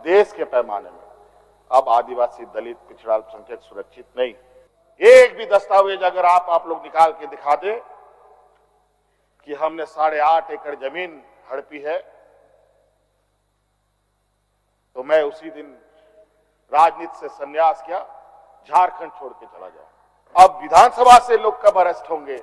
देश के पैमाने में अब आदिवासी, दलित, पिछड़ा, अल्पसंख्यक सुरक्षित नहीं। एक भी दस्तावेज अगर आप लोग निकाल के दिखा दे कि हमने 8.5 एकड़ जमीन हड़पी है, तो मैं उसी दिन राजनीति से संन्यास किया, झारखंड छोड़ के चला जाऊं। अब विधानसभा से लोग कब अरेस्ट होंगे,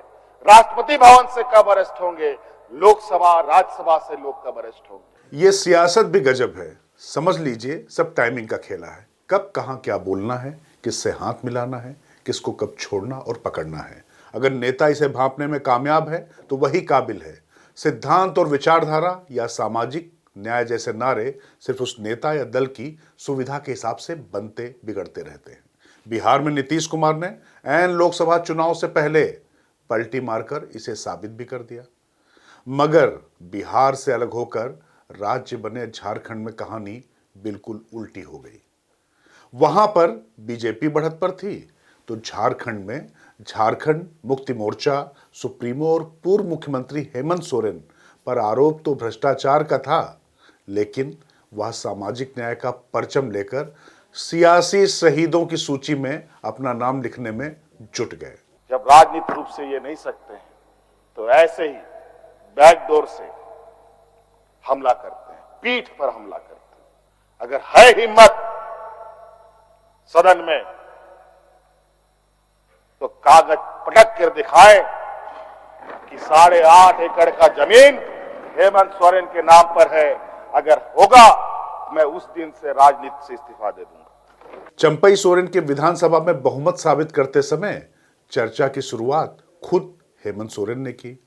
राष्ट्रपति भवन से कब अरेस्ट होंगे, लोकसभा, राज्यसभा से लोग कब अरेस्ट होंगे। ये सियासत भी गजब है। समझ लीजिए सब टाइमिंग का खेला है। कब कहां क्या बोलना है, किससे हाथ मिलाना है, किसको कब छोड़ना और पकड़ना है। अगर नेता इसे भांपने में कामयाब है तो वही काबिल है। सिद्धांत और विचारधारा या सामाजिक न्याय जैसे नारे सिर्फ उस नेता या दल की सुविधा के हिसाब से बनते बिगड़ते रहते हैं। बिहार में नीतीश कुमार ने ऐन लोकसभा चुनाव से पहले पलटी मारकर इसे साबित भी कर दिया। मगर बिहार से अलग होकर राज्य बने झारखंड में कहानी बिल्कुल उल्टी हो गई। वहां पर बीजेपी बढ़त पर थी तो झारखंड में झारखंड मुक्ति मोर्चा सुप्रीमो और पूर्व मुख्यमंत्री हेमंत सोरेन पर आरोप तो भ्रष्टाचार का था, लेकिन वह सामाजिक न्याय का परचम लेकर सियासी शहीदों की सूची में अपना नाम लिखने में जुट गए। जब राजनीतिक रूप से ये नहीं सकते हैं तो ऐसे ही बैकडोर से हमला करते हैं, पीठ पर हमला करते हैं। अगर है हिम्मत सदन में तो कागज पटक कर दिखाए कि 8.5 एकड़ का जमीन हेमंत सोरेन के नाम पर है। अगर होगा मैं उस दिन से राजनीति से इस्तीफा दे दूंगा। चंपई सोरेन के विधानसभा में बहुमत साबित करते समय चर्चा की शुरुआत खुद हेमंत सोरेन ने की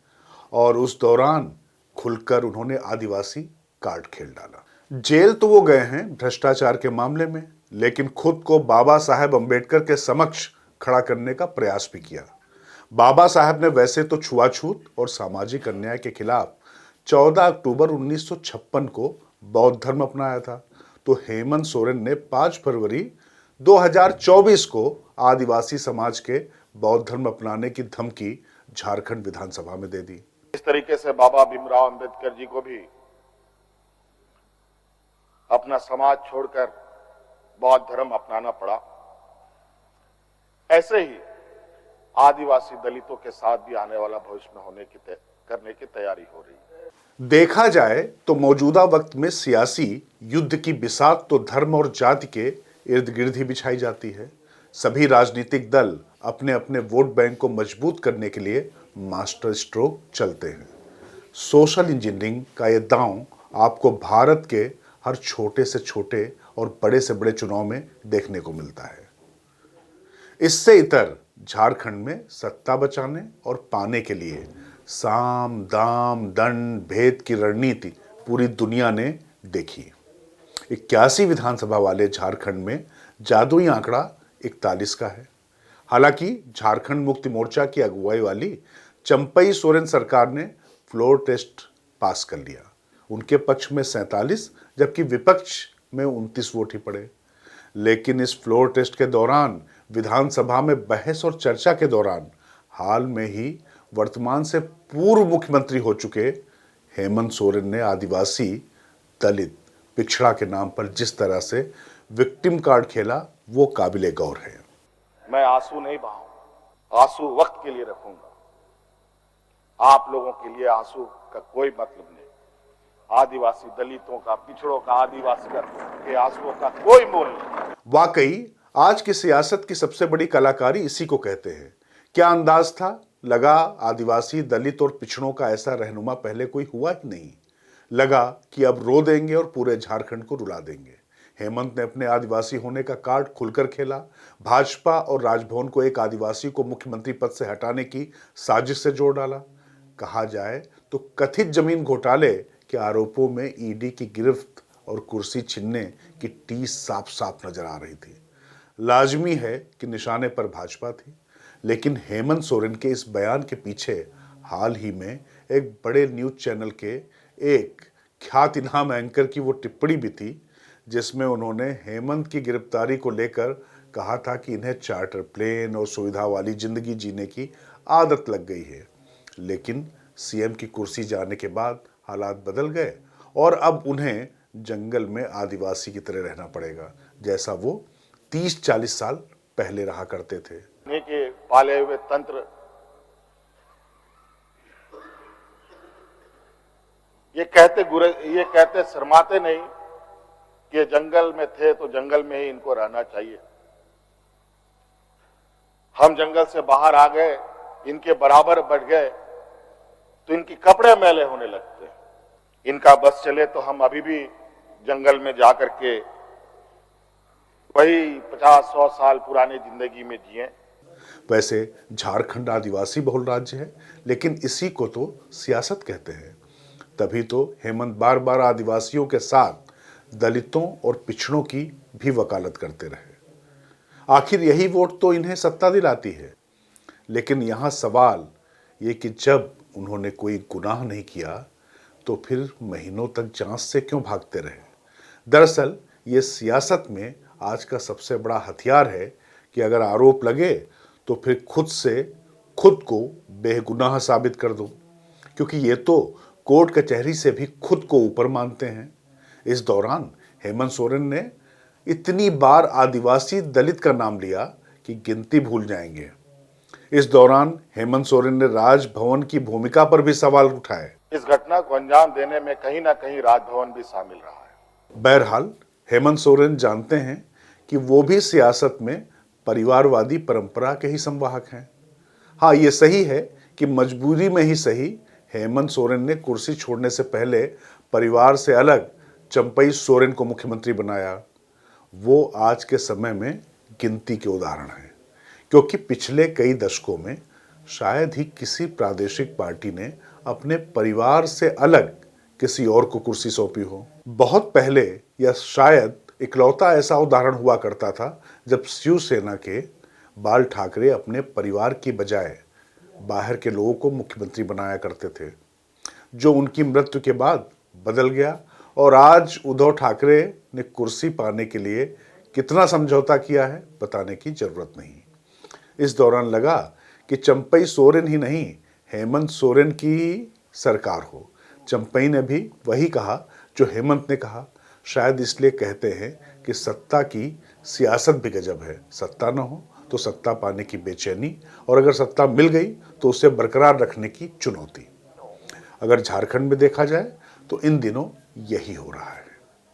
और उस दौरान खुलकर उन्होंने आदिवासी कार्ड खेल डाला। जेल तो वो गए हैं भ्रष्टाचार के मामले में, लेकिन खुद को बाबा साहेब अंबेडकर के समक्ष खड़ा करने का प्रयास भी किया। बाबा साहेब ने वैसे तो छुआछूत और सामाजिक अन्याय के खिलाफ 14 अक्टूबर 1956 को बौद्ध धर्म अपनाया था, तो हेमंत सोरेन ने 5 फरवरी 2024 को आदिवासी समाज के बौद्ध धर्म अपनाने की धमकी झारखंड विधानसभा में दे दी। इस तरीके से बाबा भीमराव अंबेडकर जी को भी अपना समाज छोड़कर बौद्ध धर्म अपनाना पड़ा। ऐसे ही आदिवासी दलितों के साथ भी आने वाला भविष्य में करने की तैयारी हो रही है। देखा जाए तो मौजूदा वक्त में सियासी युद्ध की बिसात तो धर्म और जाति के इर्द गिर्द ही बिछाई जाती है। सभी राजनीतिक दल अपने अपने वोट बैंक को मजबूत करने के लिए मास्टर स्ट्रोक चलते हैं। सोशल इंजीनियरिंग का यह दांव आपको भारत के हर छोटे से छोटे और बड़े से बड़े चुनाव में देखने को मिलता है। इससे इतर झारखंड में सत्ता बचाने और पाने के लिए साम दाम दंड भेद की रणनीति पूरी दुनिया ने देखी। 81 विधानसभा वाले झारखंड में जादुई आंकड़ा 41 का है। हालांकि झारखंड मुक्ति मोर्चा की अगुवाई वाली चंपई सोरेन सरकार ने फ्लोर टेस्ट पास कर लिया। उनके पक्ष में 47 जबकि विपक्ष में 29 वोट ही पड़े। लेकिन इस फ्लोर टेस्ट के दौरान विधानसभा में बहस और चर्चा के दौरान हाल में ही वर्तमान से पूर्व मुख्यमंत्री हो चुके हेमंत सोरेन ने आदिवासी, दलित, पिछड़ा के नाम पर जिस तरह से विक्टिम कार्ड खेला वो काबिले गौर है। मैं आंसू नहीं बहाऊंगा, आंसू वक्त के लिए रखूंगा। आप लोगों के लिए आंसू का कोई मतलब नहीं। आदिवासी दलितों का, पिछड़ों का, आदिवासी के आंसुओं का कोई मोल नहीं। वाकई आज की सियासत की सबसे बड़ी कलाकारी इसी को कहते हैं। क्या अंदाज था, लगा आदिवासी, दलित और पिछड़ों का ऐसा रहनुमा पहले कोई हुआ ही नहीं। लगा कि अब रो देंगे और पूरे झारखंड को रुला देंगे। हेमंत ने अपने आदिवासी होने का कार्ड खुलकर खेला। भाजपा और राजभवन को एक आदिवासी को मुख्यमंत्री पद से हटाने की साजिश से जोड़ डाला। कहा जाए तो कथित जमीन घोटाले के आरोपों में ईडी की गिरफ्त और कुर्सी छीनने की टीस साफ साफ नजर आ रही थी। लाजमी है कि निशाने पर भाजपा थी, लेकिन हेमंत सोरेन के इस बयान के पीछे हाल ही में एक बड़े न्यूज चैनल के एक ख्यातिनाम एंकर की वो टिप्पणी भी थी, जिसमें उन्होंने हेमंत की गिरफ्तारी को लेकर कहा था कि इन्हें चार्टर प्लेन और सुविधा वाली जिंदगी जीने की आदत लग गई है। लेकिन सीएम की कुर्सी जाने के बाद हालात बदल गए और अब उन्हें जंगल में आदिवासी की तरह रहना पड़ेगा, जैसा वो 30-40 साल पहले रहा करते थे। के पाले हुए तंत्र ये कहते शर्माते नहीं कि जंगल में थे तो जंगल में ही इनको रहना चाहिए। हम जंगल से बाहर आ गए, इनके बराबर बढ़ गए तो इनके कपड़े मैले होने लगते हैं। इनका बस चले तो हम अभी भी जंगल में जाकर के वही 50-100 साल पुरानी जिंदगी में जिए। वैसे झारखंड आदिवासी बहुल राज्य है, लेकिन इसी को तो सियासत कहते हैं। तभी तो हेमंत बार बार आदिवासियों के साथ दलितों और पिछड़ों की भी वकालत करते रहे। आखिर यही वोट तो इन्हें सत्ता दिलाती है। लेकिन यहाँ सवाल ये कि जब उन्होंने कोई गुनाह नहीं किया तो फिर महीनों तक जांच से क्यों भागते रहे। दरअसल ये सियासत में आज का सबसे बड़ा हथियार है कि अगर आरोप लगे तो फिर खुद को बेगुनाह साबित कर दो, क्योंकि ये तो कोर्ट कचहरी से भी खुद को ऊपर मानते हैं। इस दौरान हेमंत सोरेन ने इतनी बार आदिवासी दलित का नाम लिया कि गिनती भूल जाएंगे। इस दौरान हेमंत सोरेन ने राजभवन की भूमिका पर भी सवाल उठाए। इस घटना को अंजाम देने में कहीं ना कहीं राजभवन भी शामिल रहा है। बहरहाल हेमंत सोरेन जानते हैं कि वो भी सियासत में परिवारवादी परंपरा के ही संवाहक हैं। हाँ, ये सही है कि मजबूरी में ही सही हेमंत सोरेन ने कुर्सी छोड़ने से पहले परिवार से अलग चंपई सोरेन को मुख्यमंत्री बनाया। वो आज के समय में गिनती के उदाहरण हैं, क्योंकि पिछले कई दशकों में शायद ही किसी प्रादेशिक पार्टी ने अपने परिवार से अलग किसी और को कुर्सी सौंपी हो। बहुत पहले या शायद इकलौता ऐसा उदाहरण हुआ करता था जब शिवसेना के बाल ठाकरे अपने परिवार की बजाय बाहर के लोगों को मुख्यमंत्री बनाया करते थे, जो उनकी मृत्यु के बाद बदल गया। और आज उद्धव ठाकरे ने कुर्सी पाने के लिए कितना समझौता किया है बताने की जरूरत नहीं। इस दौरान लगा कि चंपई सोरेन ही नहीं, हेमंत सोरेन की सरकार हो। चंपई ने भी वही कहा जो हेमंत ने कहा। शायद इसलिए कहते हैं कि सत्ता की सियासत भी गजब है। सत्ता न हो तो सत्ता पाने की बेचैनी, और अगर सत्ता मिल गई तो उसे बरकरार रखने की चुनौती। अगर झारखंड में देखा जाए तो इन दिनों यही हो रहा है।